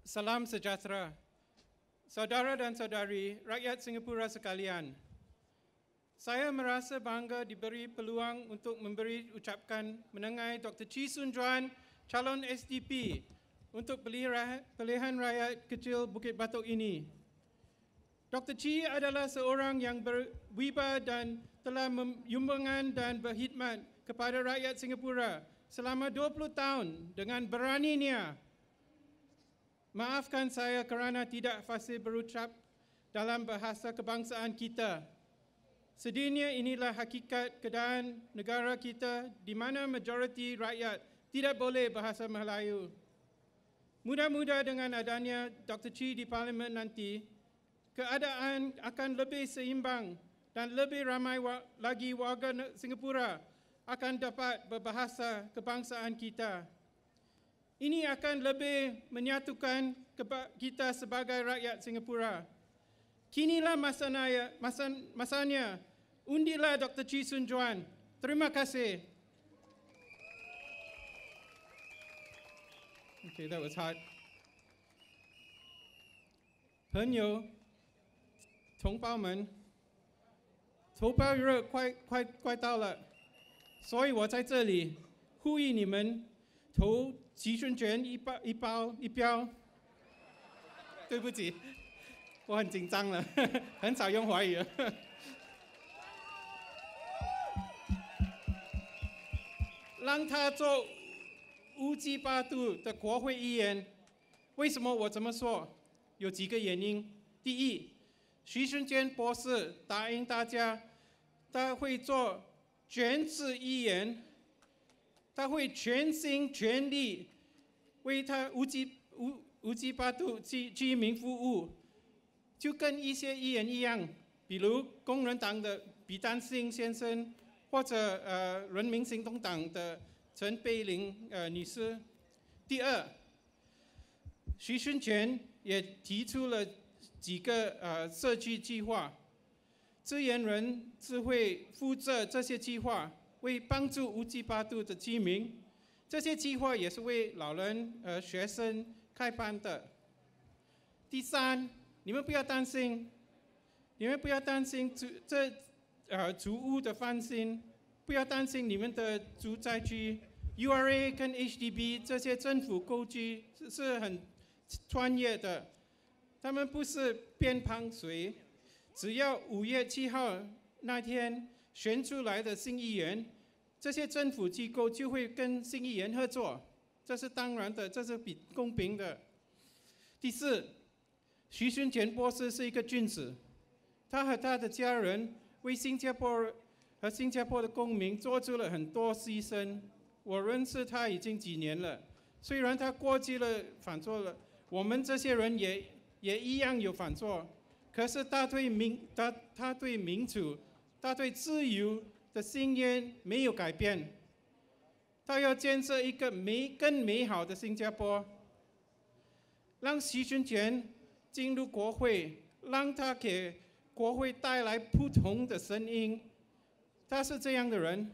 Salam sejahtera. Saudara dan saudari, rakyat Singapura sekalian. Saya merasa bangga diberi peluang untuk memberi ucapkan menengai Dr. Chee Soon Juan, calon SDP untuk pilihan rakyat kecil Bukit Batok ini. Dr. Chee adalah seorang yang berwibawa dan telah menyumbangkan dan berkhidmat kepada rakyat Singapura selama 20 tahun dengan beraninya. Maafkan saya kerana tidak fasih berucap dalam bahasa kebangsaan kita. Sedihnya inilah hakikat keadaan negara kita di mana majoriti rakyat tidak boleh bahasa Melayu. Mudah-mudahan dengan adanya Dr. Chee di Parlimen nanti, keadaan akan lebih seimbang dan lebih ramai lagi warga Singapura akan dapat berbahasa kebangsaan kita. Ini akan lebih menyatukan kita sebagai rakyat Singapura. Kinilah masanya, undilah Dr. Chee Soon Juan. Terima kasih. Okay, that was hard. 朋友、同胞们，投票日快到了，所以我在这里呼吁你们投齐顺权一标。对不起，我很紧张了，很少用华语了。让他做乌鸡巴度的国会议员。为什么我这么说？有几个原因。第一，徐顺权博士答应大家，他会做全职议员。他会全心全力为他乌鸡巴度居民服务，就跟一些议员一样，比如工人党的比丹星先生，或者人民行动党的陈贝玲女士。第二，徐顺权也提出了几个社区计划，资源人只会负责这些计划。为帮助乌鸡巴度的居民，这些计划也是为老人、学生开办的。第三，你们不要担心，租屋的翻新，不要担心你们的住宅区 URA 跟 SDP 这些政府构局是很专业的，他们不是偏帮谁，只要5月7号那天选出来的新议员，这些政府机构就会跟新议员合作，这是当然的，这是公平的。第四，徐顺权博士是一个君子，他和他的家人为新加坡和新加坡的公民做出了很多牺牲。我认识他已经几年了，虽然他过继了犯错了，我们这些人也一样有犯错，可是他对民主。他对自由的信念没有改变，他要建设一个更美好的新加坡，让徐顺权进入国会，让他给国会带来不同的声音。他是这样的人，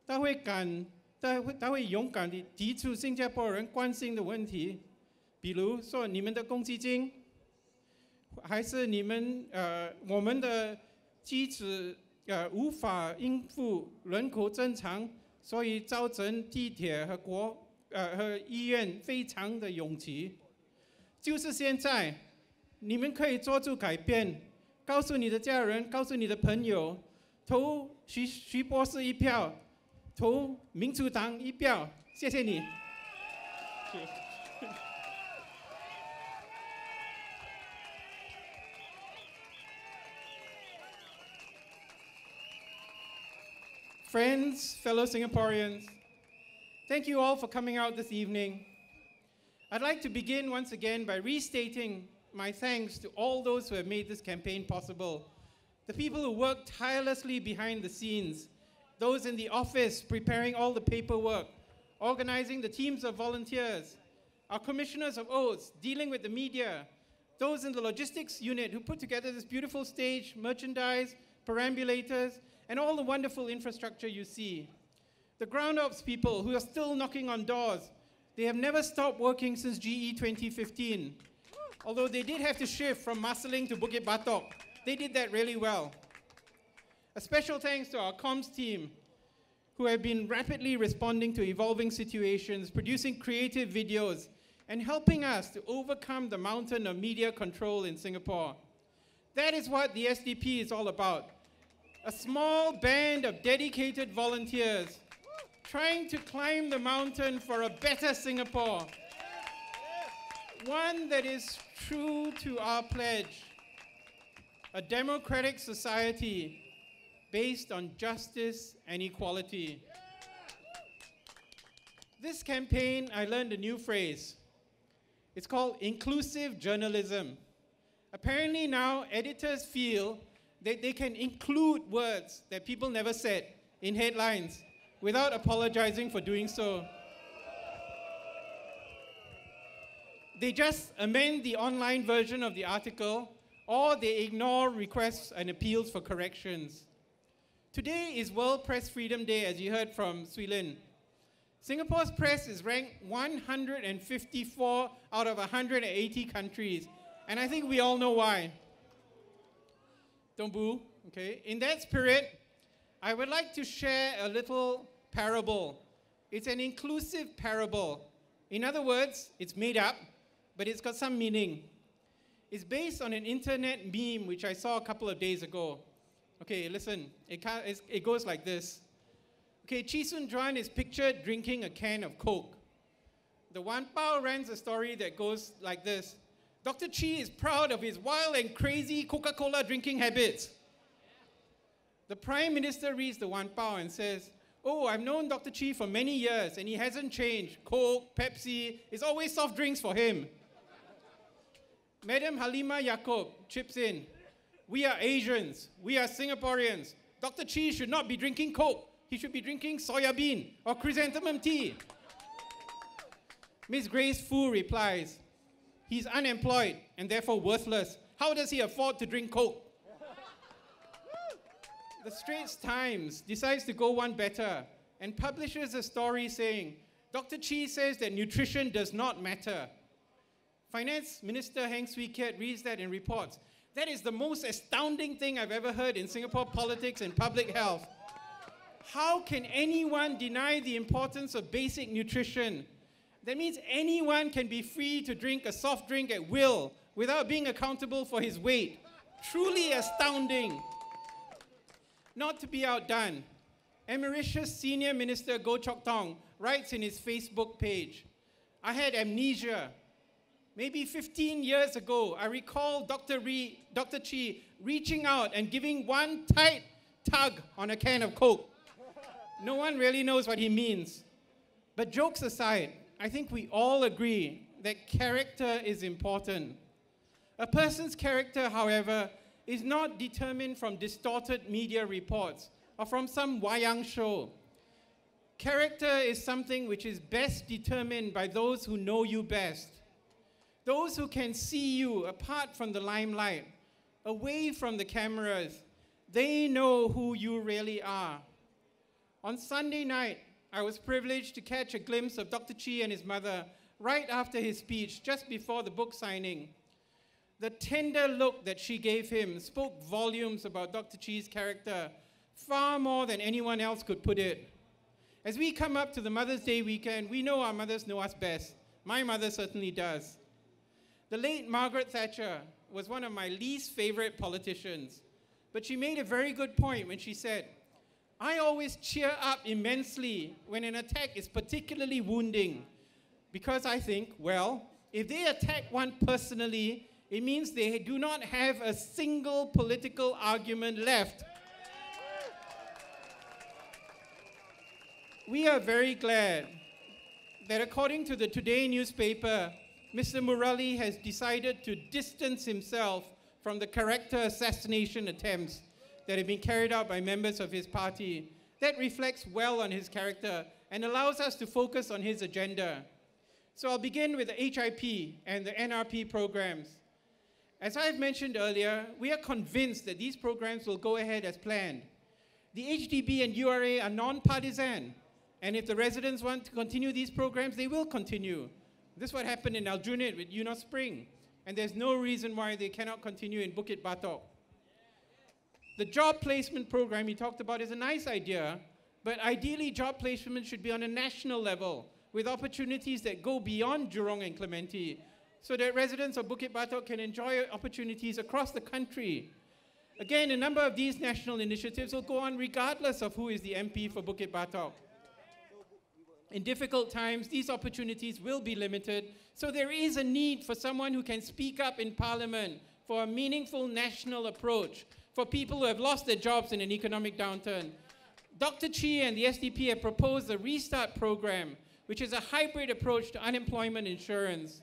他会勇敢地提出新加坡人关心的问题，比如说你们的公积金，还是我们的机制无法应付人口增长，所以造成地铁和医院非常的拥挤。就是现在，你们可以做出改变，告诉你的家人，告诉你的朋友，投徐博士一票，投民主党一票。谢谢你。Friends, fellow Singaporeans, thank you all for coming out this evening. I'd like to begin once again by restating my thanks to all those who have made this campaign possible. The people who worked tirelessly behind the scenes, those in the office preparing all the paperwork, organizing the teams of volunteers, our commissioners of oaths dealing with the media, those in the logistics unit who put together this beautiful stage, merchandise, perambulators, and all the wonderful infrastructure you see. The ground ops people who are still knocking on doors, They have never stopped working since GE 2015. Although they did have to shift from Marsiling to Bukit Batok. They did that really well. A special thanks to our comms team, who have been rapidly responding to evolving situations, producing creative videos, and helping us to overcome the mountain of media control in Singapore. That is what the SDP is all about. A small band of dedicated volunteers trying to climb the mountain for a better Singapore. One that is true to our pledge. A democratic society based on justice and equality. This campaign, I learned a new phrase. It's called inclusive journalism. Apparently now, editors feel that they can include words that people never said in headlines without apologizing for doing so. They just amend the online version of the article, or they ignore requests and appeals for corrections. Today is World Press Freedom Day, as you heard from Swee Lin. Singapore's press is ranked 154 out of 180 countries, and I think we all know why. Don't boo, okay? In that spirit, I would like to share a little parable. It's an inclusive parable. In other words, it's made up, but it's got some meaning. It's based on an internet meme which I saw a couple of days ago. Okay, listen, it goes like this. Okay, Chee Soon Juan is pictured drinking a can of Coke. The Wan Pao runs a story that goes like this. Dr. Chee is proud of his wild and crazy Coca-Cola drinking habits. The Prime Minister reads the Wan Pao and says, oh, I've known Dr. Chee for many years and he hasn't changed. Coke, Pepsi, it's always soft drinks for him. Madam Halima Yaakob chips in. We are Asians. We are Singaporeans. Dr. Chee should not be drinking Coke. He should be drinking soya bean or chrysanthemum tea. Ms. Grace Fu replies, he's unemployed and therefore worthless. How does he afford to drink Coke? The Straits Times decides to go one better and publishes a story saying, Dr. Chee says that nutrition does not matter. Finance Minister Heng Swee Keat reads that and reports, that is the most astounding thing I've ever heard in Singapore politics and public health. How can anyone deny the importance of basic nutrition? That means anyone can be free to drink a soft drink at will without being accountable for his weight. Truly astounding. Not to be outdone, Emeritus Senior Minister Goh Chok Tong writes in his Facebook page, I had amnesia. Maybe 15 years ago, I recall Dr. Chee reaching out and giving one tight tug on a can of Coke. No one really knows what he means. But jokes aside, I think we all agree that character is important. A person's character, however, is not determined from distorted media reports or from some wayang show. Character is something which is best determined by those who know you best. Those who can see you apart from the limelight, away from the cameras. They know who you really are. On Sunday night, I was privileged to catch a glimpse of Dr. Chee and his mother right after his speech, just before the book signing. The tender look that she gave him spoke volumes about Dr. Chee's character, far more than anyone else could put it. As we come up to the Mother's Day weekend, we know our mothers know us best. My mother certainly does. The late Margaret Thatcher was one of my least favorite politicians, but she made a very good point when she said, I always cheer up immensely when an attack is particularly wounding, because I think, well, if they attack one personally, it means they do not have a single political argument left. We are very glad that according to the Today newspaper, Mr. Murali has decided to distance himself from the character assassination attempts that have been carried out by members of his party. That reflects well on his character and allows us to focus on his agenda. So I'll begin with the HIP and the NRP programs. As I've mentioned earlier, we are convinced that these programs will go ahead as planned. The HDB and URA are non-partisan. And if the residents want to continue these programs, they will continue. This is what happened in Aljunied with Yunos Spring. And there's no reason why they cannot continue in Bukit Batok. The job placement program he talked about is a nice idea, but ideally job placement should be on a national level with opportunities that go beyond Jurong and Clementi so that residents of Bukit Batok can enjoy opportunities across the country. Again, a number of these national initiatives will go on regardless of who is the MP for Bukit Batok. In difficult times, these opportunities will be limited, so there is a need for someone who can speak up in Parliament for a meaningful national approach for people who have lost their jobs in an economic downturn. Dr. Chi and the SDP have proposed a restart program, which is a hybrid approach to unemployment insurance.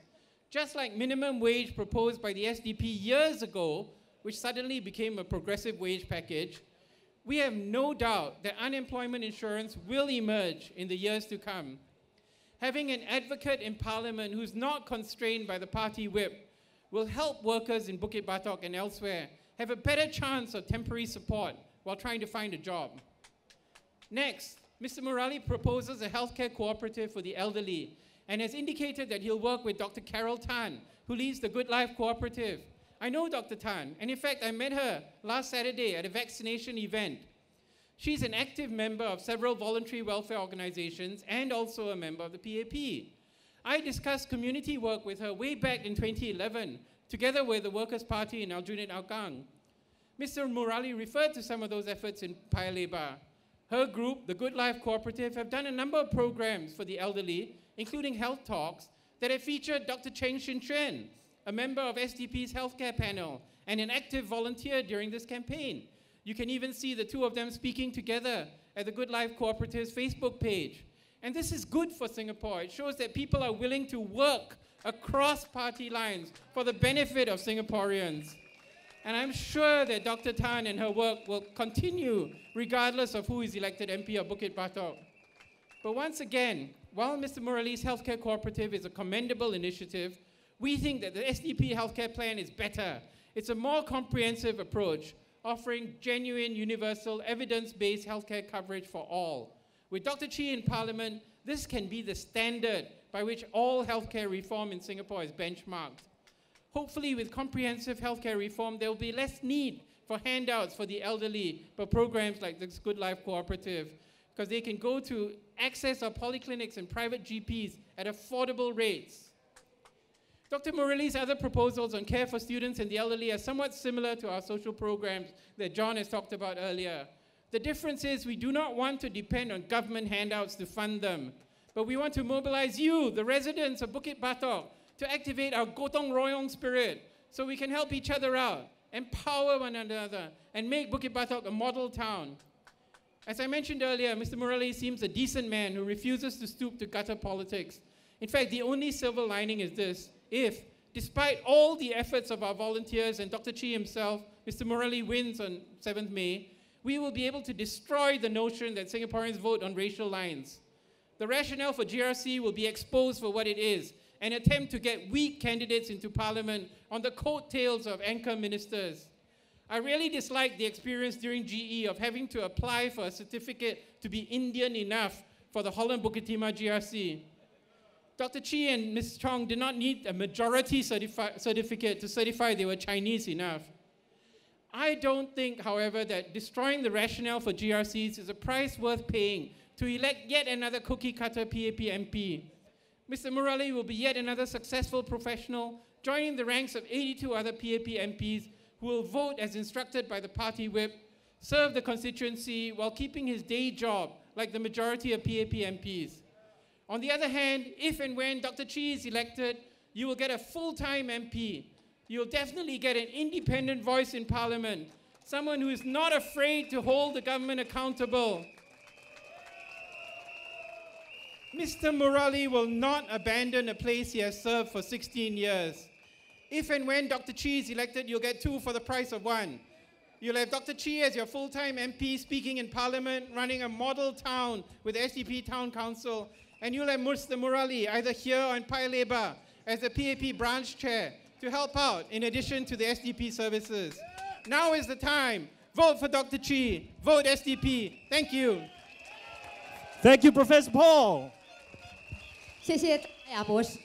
Just like minimum wage proposed by the SDP years ago, which suddenly became a progressive wage package, we have no doubt that unemployment insurance will emerge in the years to come. Having an advocate in Parliament who's not constrained by the party whip will help workers in Bukit Batok and elsewhere have a better chance of temporary support while trying to find a job. Next, Mr. Murali proposes a healthcare cooperative for the elderly and has indicated that he'll work with Dr. Carol Tan, who leads the Good Life Cooperative. I know Dr. Tan, and in fact, I met her last Saturday at a vaccination event. She's an active member of several voluntary welfare organizations and also a member of the PAP. I discussed community work with her way back in 2011, together with the Workers' Party in Aljunied Alkang. Mr. Murali referred to some of those efforts in Paya Lebar. Her group, the Good Life Cooperative, have done a number of programs for the elderly, including health talks, that have featured Dr. Cheng Shin Chuan, a member of SDP's healthcare panel, and an active volunteer during this campaign. You can even see the two of them speaking together at the Good Life Cooperative's Facebook page. And this is good for Singapore. It shows that people are willing to work across party lines for the benefit of Singaporeans. And I'm sure that Dr. Tan and her work will continue regardless of who is elected MP of Bukit Batok. But once again, while Mr. Murali's healthcare cooperative is a commendable initiative, we think that the SDP healthcare plan is better. It's a more comprehensive approach, offering genuine, universal, evidence-based healthcare coverage for all. With Dr. Chi in Parliament, this can be the standard by which all healthcare reform in Singapore is benchmarked. Hopefully, with comprehensive healthcare reform, there will be less need for handouts for the elderly for programs like this Good Life Cooperative, because they can go to access our polyclinics and private GPs at affordable rates. Dr. Murali's other proposals on care for students and the elderly are somewhat similar to our social programs that John has talked about earlier. The difference is we do not want to depend on government handouts to fund them, but we want to mobilize you, the residents of Bukit Batok, to activate our gotong royong spirit so we can help each other out, empower one another, and make Bukit Batok a model town. As I mentioned earlier, Mr. Murali seems a decent man who refuses to stoop to gutter politics. In fact, the only silver lining is this: if, despite all the efforts of our volunteers and Dr. Chi himself, Mr. Murali wins on 7th May, we will be able to destroy the notion that Singaporeans vote on racial lines. The rationale for GRC will be exposed for what it is, an attempt to get weak candidates into Parliament on the coattails of anchor ministers. I really dislike the experience during GE of having to apply for a certificate to be Indian enough for the Holland Bukit Timah GRC. Dr. Chi and Ms. Chong did not need a majority certificate to certify they were Chinese enough. I don't think, however, that destroying the rationale for GRCs is a price worth paying to elect yet another cookie-cutter PAP MP. Mr. Murali will be yet another successful professional, joining the ranks of 82 other PAP MPs who will vote as instructed by the party whip, serve the constituency while keeping his day job like the majority of PAP MPs. On the other hand, if and when Dr. Chi is elected, you will get a full-time MP. You'll definitely get an independent voice in Parliament, someone who is not afraid to hold the government accountable. Mr. Murali will not abandon a place he has served for 16 years. If and when Dr. Chi is elected, you'll get two for the price of one. You'll have Dr. Chi as your full-time MP speaking in Parliament, running a model town with SDP Town Council, and you'll have Mr. Murali either here or in Paya Lebar as the PAP branch chair to help out in addition to the SDP services. Now is the time. Vote for Dr. Chi. Vote SDP. Thank you. Thank you, Professor Paul. 谢谢亚博士。